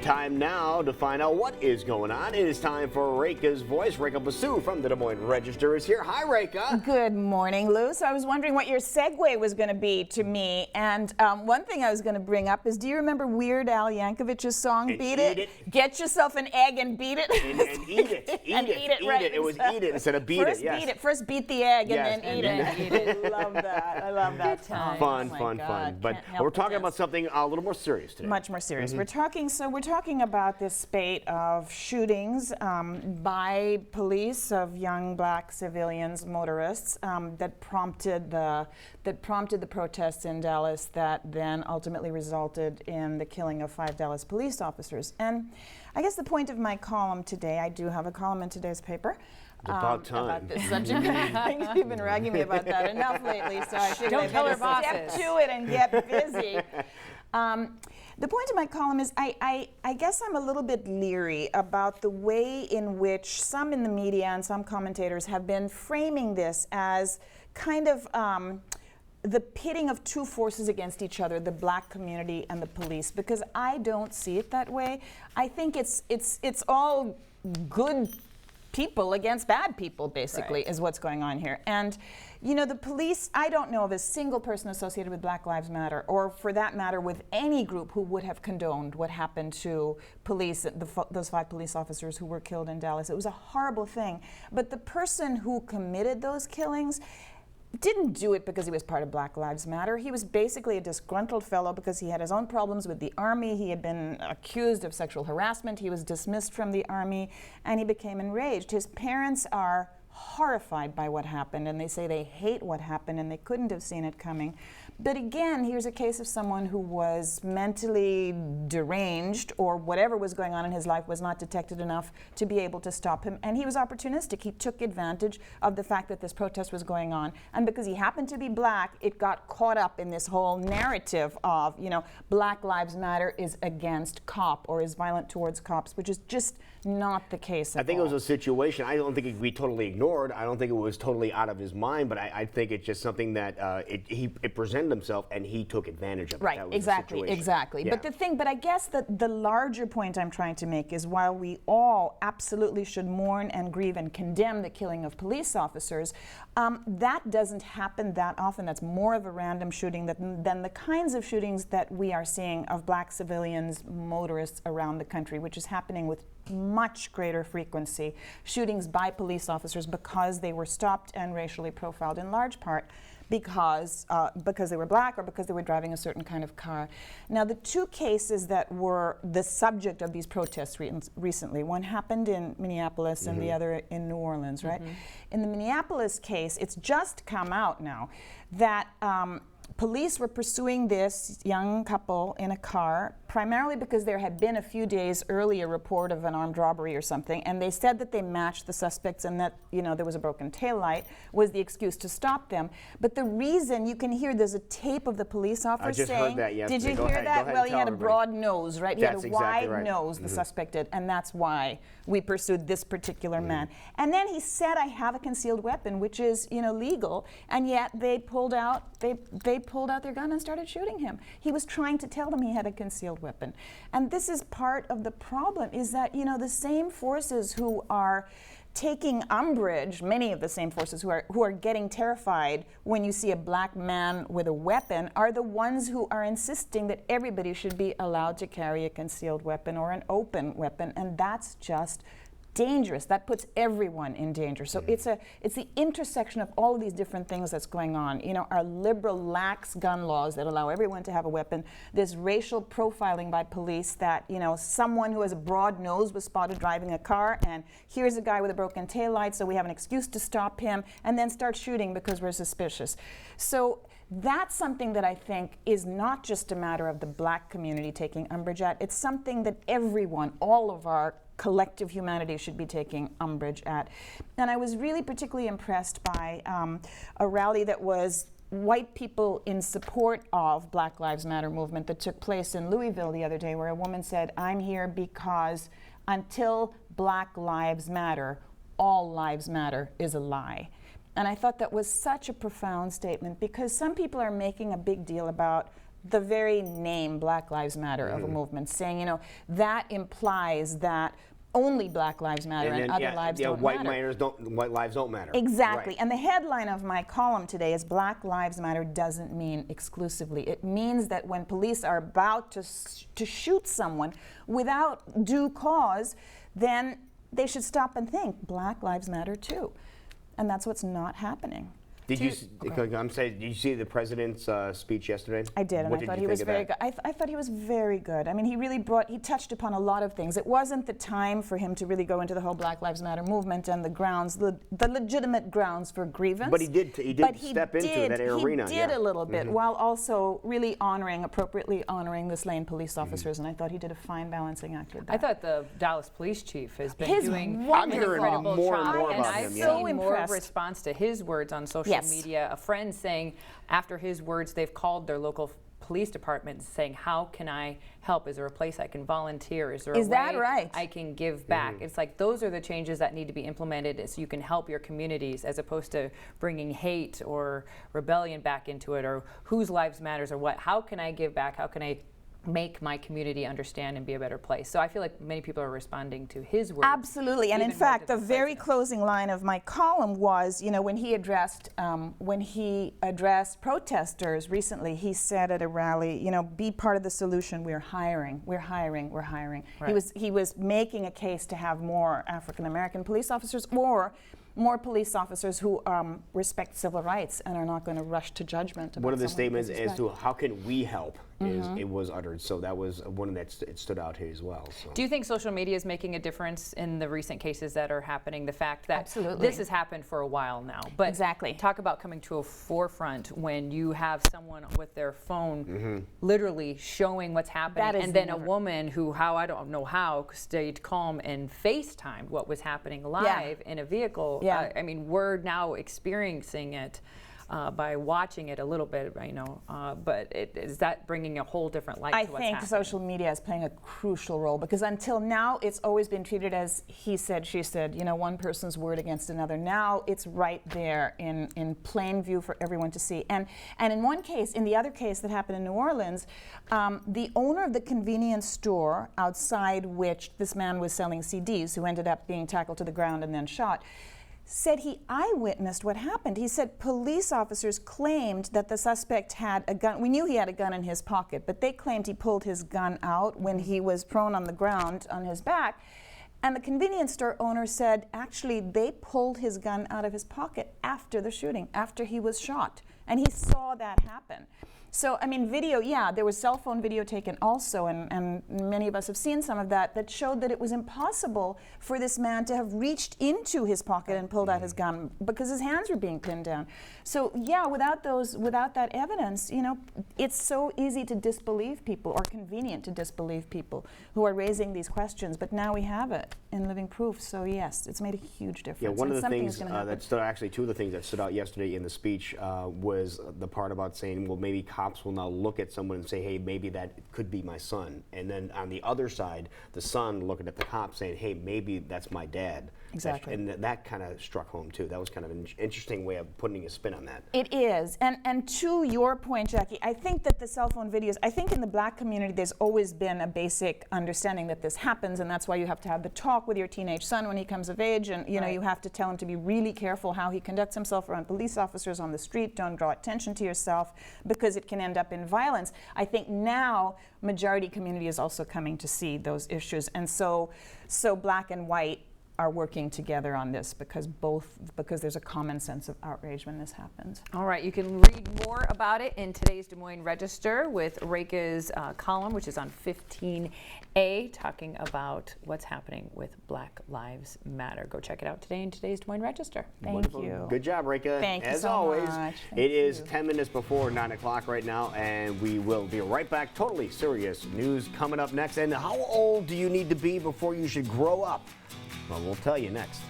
Time now to find out what is going on. It is time for REKHA's Voice. REKHA CW from the Des Moines Register is here. Hi, REKHA. Good morning, Lou. So I was wondering what your segue was going to be to me. And one thing I was going to bring up is, do you remember Weird Al Yankovic's song, Beat It? Get yourself an egg and beat it. And eat it. Right. It was eat it instead of beat it. Yes. Beat it. First beat the egg Yes, and then eat it. I love that. I love that. Fun. But we're talking about something a little more serious today. Much more serious. We're talking about this spate of shootings by police of young black civilians, motorists, that prompted the protests in Dallas that then ultimately resulted in the killing of 5 Dallas police officers. And I guess the point of my column today, I do have a column in today's paper. About time. About this subject. You've been ragging me about that enough lately, so I figured Don't tell her bosses. Step to it and get busy. The point of my column is I guess I'm a little bit leery about the way in which some in the media and some commentators have been framing this as kind of the pitting of two forces against each other, the black community and the police, because I don't see it that way. I think it's all good people against bad people, basically, Right. is what's going on here. And, you know, the police, I don't know of a single person associated with Black Lives Matter, or for that matter, with any group who would have condoned what happened to police, those 5 police officers who were killed in Dallas. It was a horrible thing. But the person who committed those killings didn't do it because he was part of Black Lives Matter. He was basically a disgruntled fellow because he had his own problems with the Army. He had been accused of sexual harassment. He was dismissed from the Army, and he became enraged. His parents are horrified by what happened, and they say they hate what happened and they couldn't have seen it coming. But again, here's a case of someone who was mentally deranged, or whatever was going on in his life was not detected enough to be able to stop him. And he was opportunistic. He took advantage of the fact that this protest was going on. And because he happened to be black, it got caught up in this whole narrative of, you know, Black Lives Matter is against cop or is violent towards cops, which is just not the case at all. I think it was a situation. I don't think it could be totally ignored. I don't think it was totally out of his mind, but I think it's just something that it presented himself and he took advantage of it. Right, That was exactly. Yeah. But I guess that the larger point I'm trying to make is, while we all absolutely should mourn and grieve and condemn the killing of police officers, that doesn't happen that often. That's more of a random shooting than the kinds of shootings that we are seeing of black civilians, motorists around the country, which is happening with much greater frequency. Shootings by police officers because they were stopped and racially profiled, in large part because they were black or because they were driving a certain kind of car. Now, the 2 cases that were the subject of these protests recently, one happened in Minneapolis and the other in New Orleans, right? In the Minneapolis case, it's just come out now that police were pursuing this young couple in a car, primarily because there had been a few days earlier report of an armed robbery or something, and they said that they matched the suspects and that, you know, there was a broken taillight was the excuse to stop them. But the reason, you can hear, there's a tape of the police officer saying, heard that yesterday. did you Go hear ahead, that? go ahead Well, and he tell had a everybody. broad nose, right? He That's had a exactly wide right. nose, the suspect did, and that's why we pursued this particular man. And then he said, I have a concealed weapon, which is, you know, legal, and yet they pulled out their gun and started shooting him. He was trying to tell them he had a concealed weapon. And this is part of the problem, is that, you know, the same forces who are taking umbrage, many of the same forces who are getting terrified when you see a black man with a weapon, are the ones who are insisting that everybody should be allowed to carry a concealed weapon or an open weapon, and that's just dangerous. That puts everyone in danger. So it's the intersection of all of these different things that's going on. You know, our liberal, lax gun laws that allow everyone to have a weapon, this racial profiling by police that, you know, someone who has a broad nose was spotted driving a car, and here's a guy with a broken taillight, so we have an excuse to stop him, and then start shooting because we're suspicious. So that's something that I think is not just a matter of the black community taking umbrage at. It's something that everyone, all of our collective humanity, should be taking umbrage at. And I was really particularly impressed by a rally that was white people in support of Black Lives Matter movement that took place in Louisville the other day, where a woman said, I'm here because until Black Lives Matter, all lives matter is a lie. And I thought that was such a profound statement, because some people are making a big deal about the very name Black Lives Matter of a movement, saying, you know, that implies that only Black Lives Matter and other lives don't matter. White lives don't matter. Exactly. Right. And the headline of my column today is Black Lives Matter doesn't mean exclusively. It means that when police are about to shoot someone without due cause, then they should stop and think, Black Lives Matter too. And that's what's not happening. Did you see the president's speech yesterday? I did, and What I did thought you he was think of very that? good. I thought he was very good. I mean, he touched upon a lot of things. It wasn't the time for him to really go into the whole Black Lives Matter movement and the grounds, the legitimate grounds for grievance. But he did step into that arena. He did a little bit, while also really appropriately honoring the slain police officers, and I thought he did a fine balancing act with that. I thought the Dallas police chief has been doing I'm hearing incredible more and job, more about I've him. So seen more impressed. response to his words on social media. A friend saying after his words, they've called their local police department saying, how can I help? Is there a place I can volunteer? Is there a way I can give back? It's like those are the changes that need to be implemented so you can help your communities, as opposed to bringing hate or rebellion back into it, or whose lives matters or what. How can I give back? How can I make my community understand and be a better place? So I feel like many people are responding to his words. Absolutely, and in fact, the very closing line of my column was, you know, when he addressed protesters recently, he said at a rally, you know, be part of the solution. We're hiring. Right. He was making a case to have more African American police officers, or more police officers who respect civil rights and are not going to rush to judgment. One of the statements as to how can we help it was uttered. So that was one that stood out here as well. So. Do you think social media is making a difference in the recent cases that are happening? The fact that this has happened for a while now, but talk about coming to a forefront when you have someone with their phone literally showing what's happening, and then a woman who, I don't know how, stayed calm and FaceTimed what was happening live in a vehicle. I mean, we're now experiencing it by watching it a little bit, you know, but is that bringing a whole different light to what's happening? I think social media is playing a crucial role, because until now it's always been treated as he said, she said, you know, one person's word against another. Now it's right there in plain view for everyone to see. And in one case, in the other case that happened in New Orleans, the owner of the convenience store outside which this man was selling CDs, who ended up being tackled to the ground and then shot, said he eyewitnessed what happened. He said police officers claimed that the suspect had a gun. We knew he had a gun in his pocket, but they claimed he pulled his gun out when he was prone on the ground on his back. And the convenience store owner said, actually, they pulled his gun out of his pocket after the shooting, after he was shot. And he saw that happen. So, I mean, video, there was cell phone video taken also, and many of us have seen some of that showed that it was impossible for this man to have reached into his pocket and pulled out his gun because his hands were being pinned down. So, without that evidence, you know, it's so easy to disbelieve people, or convenient to disbelieve people who are raising these questions. But now we have it in living proof. So, yes, it's made a huge difference. Yeah, one of the things two of the things that stood out yesterday in the speech was the part about saying, well, maybe cops will now look at someone and say, hey, maybe that could be my son. And then on the other side, the son looking at the cop saying, hey, maybe that's my dad. Exactly. And that kind of struck home, too. That was kind of an interesting way of putting a spin on that. It is. And to your point, Jackie, I think that the cell phone videos, I think in the Black community, there's always been a basic understanding that this happens, and that's why you have to have the talk with your teenage son when he comes of age, and you know, you have to tell him to be really careful how he conducts himself around police officers on the street. Don't draw attention to yourself, because it can end up in violence. I think now majority community is also coming to see those issues, and so Black and white are working together on this, because there's a common sense of outrage when this happens. All right, you can read more about it in today's Des Moines Register with REKHA's column, which is on 15A, talking about what's happening with Black Lives Matter. Go check it out today in today's Des Moines Register. Thank you. Good job, REKHA. Thank you As so always, much. it is 10 minutes before 9 o'clock right now, and we will be right back. Totally serious news coming up next. And how old do you need to be before you should grow up? Well, we'll tell you next.